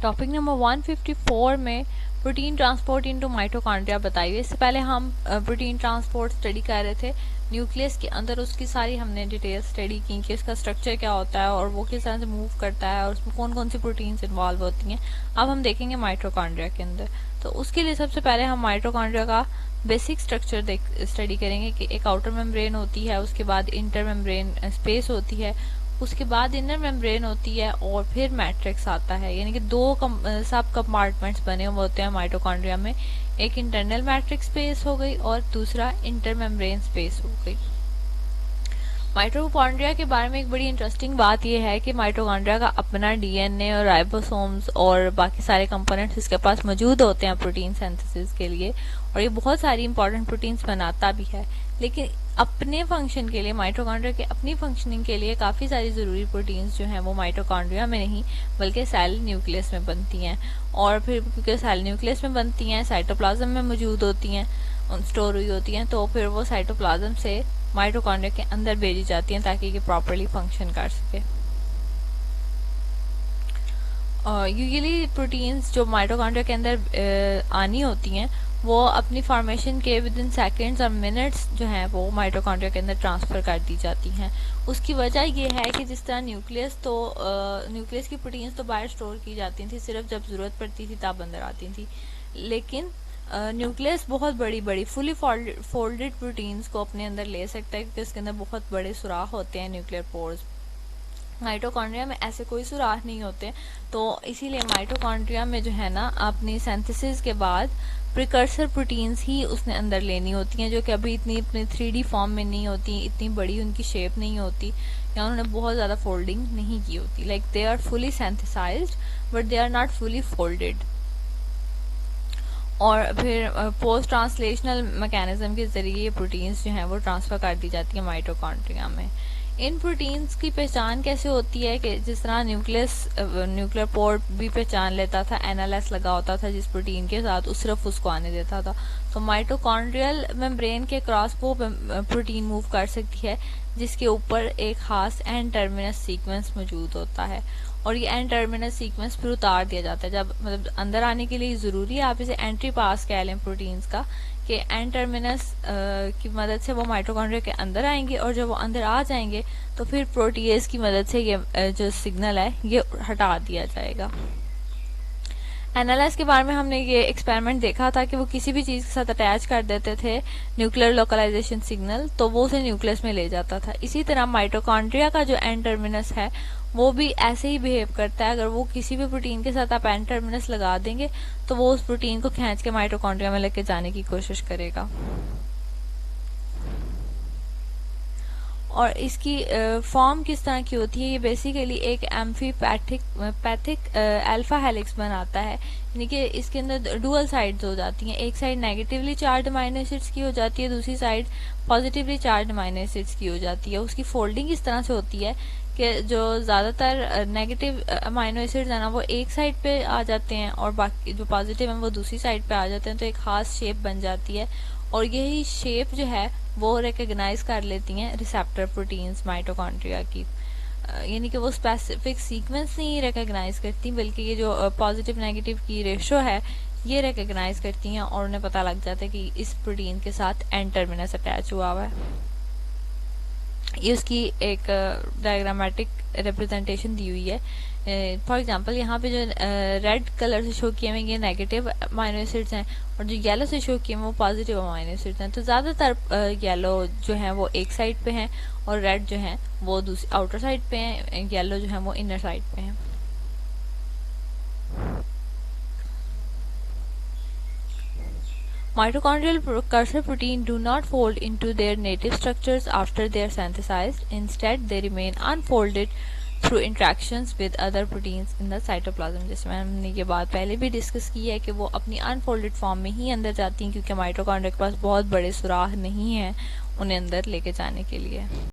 Topic number 154 में protein transport into mitochondria बताइए। इससे पहले हम प्रोटीन ट्रांसपोर्ट स्टडी कर रहे थे न्यूक्लियस के अंदर, उसकी सारी हमने डिटेल स्टडी की कि इसका स्ट्रक्चर क्या होता है और वो किस तरह से मूव करता है और उसमें कौन कौन सी प्रोटीन्स इन्वॉल्व होती हैं। अब हम देखेंगे माइटोकॉन्ड्रिया के अंदर। तो उसके लिए सबसे पहले हम माइटोकॉन्ड्रिया का बेसिक स्ट्रक्चर स्टडी करेंगे कि एक आउटर मेम्ब्रेन होती है, उसके बाद इंटर मेम्ब्रेन स्पेस होती है, उसके बाद इनर मेम्ब्रेन होती है और फिर मैट्रिक्स आता है। यानी कि दो सब कंपार्टमेंट्स बने हुए होते हैं माइटोकॉन्ड्रिया में। एक इंटरनल मैट्रिक्स स्पेस हो गई और दूसरा इंटर मेम्ब्रेन स्पेस हो गई। माइटोकॉन्ड्रिया के बारे में एक बड़ी इंटरेस्टिंग बात यह है कि माइटोकॉन्ड्रिया का अपना डीएनए और राइबोसोम्स और बाकी सारे कंपोनेंट्स इसके पास मौजूद होते हैं प्रोटीन सिंथेसिस के लिए, और ये बहुत सारी इंपॉर्टेंट प्रोटीन्स बनाता भी है। लेकिन अपने फंक्शन के लिए, माइटोकॉन्ड्रिया के अपनी फंक्शनिंग के लिए काफ़ी सारी ज़रूरी प्रोटीन्स जो हैं वो माइटोकॉन्ड्रिया में नहीं बल्कि सेल न्यूक्लियस में बनती हैं। और फिर क्योंकि सेल न्यूक्लियस में बनती हैं, साइटोप्लाज्म में मौजूद होती हैं, स्टोर हुई होती हैं, तो फिर वो साइटोप्लाज्म से माइटोकॉन्ड्रिया के अंदर भेजी जाती हैं ताकि ये प्रॉपरली फंक्शन कर सके। यूजुअली प्रोटीन्स जो माइटोकॉन्ड्रिया के अंदर आनी होती हैं वो अपनी फॉर्मेशन के विद इन सेकेंड्स और मिनट्स जो हैं वो माइटोकॉन्ड्रिया के अंदर ट्रांसफ़र कर दी जाती हैं। उसकी वजह ये है कि जिस तरह न्यूक्लियस की प्रोटीन्स तो बाहर स्टोर की जाती थी, सिर्फ जब ज़रूरत पड़ती थी तब अंदर आती थी, लेकिन न्यूक्लियस बहुत बड़ी फुली फोल्डेड प्रोटीन्स को अपने अंदर ले सकता है क्योंकि इसके अंदर बहुत बड़े सुराख होते हैं, न्यूक्लियर पोर्स। माइटोकॉन्ड्रिया में ऐसे कोई सुराख नहीं होते, तो इसीलिए माइटोकॉन्ड्रिया में जो है ना अपनी सिंथेसिस के बाद प्रिकर्सर प्रोटीन्स ही उसने अंदर लेनी होती हैं, जो कि अभी इतनी 3D फॉर्म में नहीं होती, इतनी बड़ी उनकी शेप नहीं होती या उन्होंने बहुत ज़्यादा फोल्डिंग नहीं की होती। Like they are fully synthesized but they are not fully folded. और फिर पोस्ट ट्रांसलेशनल मैकेनिज्म के जरिए ये प्रोटीन्स जो हैं वो ट्रांसफ़र कर दी जाती है माइटोकॉन्ड्रिया में। इन प्रोटीन्स की पहचान कैसे होती है कि जिस तरह न्यूक्लियर पोर्ट भी पहचान लेता था, NLS लगा होता था जिस प्रोटीन के साथ, उस सिर्फ उसको आने देता था। तो माइटोकॉन्ड्रियल मेम्ब्रेन के क्रॉस वो प्रोटीन मूव कर सकती है जिसके ऊपर एक खास एन टर्मिनस सीक्वेंस मौजूद होता है, और ये एन टर्मिनस सीक्वेंस फिर उतार दिया जाता है जब मतलब अंदर आने के लिए ज़रूरी है, आप इसे एंट्री पास कह लें प्रोटीन्स का, कि एन टर्मिनस की मदद से वो माइटोकॉन्ड्रिया के अंदर आएंगे और जब वो अंदर आ जाएंगे तो फिर प्रोटीएज की मदद से ये जो सिग्नल है ये हटा दिया जाएगा। NLS के बारे में हमने ये एक्सपेरिमेंट देखा था कि वो किसी भी चीज़ के साथ अटैच कर देते थे न्यूक्लियर लोकलाइजेशन सिग्नल, तो वो उसे न्यूक्लियस में ले जाता था। इसी तरह माइटोकॉन्ड्रिया का जो एन टर्मिनस है वो भी ऐसे ही बिहेव करता है। अगर वो किसी भी प्रोटीन के साथ आप एन टर्मिनस लगा देंगे तो वो उस प्रोटीन को खींच के माइटोकॉन्ड्रिया में लेके जाने की कोशिश करेगा। और इसकी फॉर्म किस तरह की होती है, ये बेसिकली एक एम्फीपैथिक अल्फा हेलिक्स बनाता है, यानी कि इसके अंदर डुअल साइड्स हो जाती हैं। एक side negatively charge amino acids की हो जाती है, दूसरी side positively charge amino acids की हो जाती है। उसकी फोल्डिंग इस तरह से होती है कि जो ज़्यादातर नेगेटिव अमाइनो एसिड्स हैं ना वो एक साइड पे आ जाते हैं और बाकी जो पॉजिटिव हैं वो दूसरी साइड पे आ जाते हैं, तो एक खास शेप बन जाती है। और यही शेप जो है वो रिकग्नाइज कर लेती हैं रिसेप्टर प्रोटीन्स माइटोकॉन्ड्रिया की, यानी कि वो स्पेसिफिक सीक्वेंस नहीं रिकग्नाइज करती बल्कि ये जो पॉजिटिव नेगेटिव की रेशो है ये रिकग्नाइज करती हैं और उन्हें पता लग जाता है कि इस प्रोटीन के साथ एन टर्मिनस अटैच हुआ हुआ है। ये उसकी एक डायग्रामेटिक रिप्रेजेंटेशन दी हुई है। फॉर एग्जांपल यहाँ पे जो रेड कलर से शो किए हुए ये नेगेटिव अमाइनो एसिड्स हैं और जो येलो से शो किए हुए वो पॉजिटिव अमाइनो एसिड्स हैं। तो ज़्यादातर येलो जो है वो एक साइड पे हैं और रेड जो है वो दूसरी आउटर साइड पे हैं, येलो जो है वो इनर साइड पे हैं। Mitochondrial precursor protein do not fold into their native structures after they are synthesized. Instead, they remain unfolded through interactions with other proteins in the cytoplasm. जिसमें हमने ये बात पहले भी डिस्कस की है कि वो अपनी अनफोल्डेड फॉर्म में ही अंदर जाती हैं क्योंकि माइटोकॉन्ड्रिया के पास बहुत बड़े सुराख नहीं हैं उन्हें अंदर लेके जाने के लिए।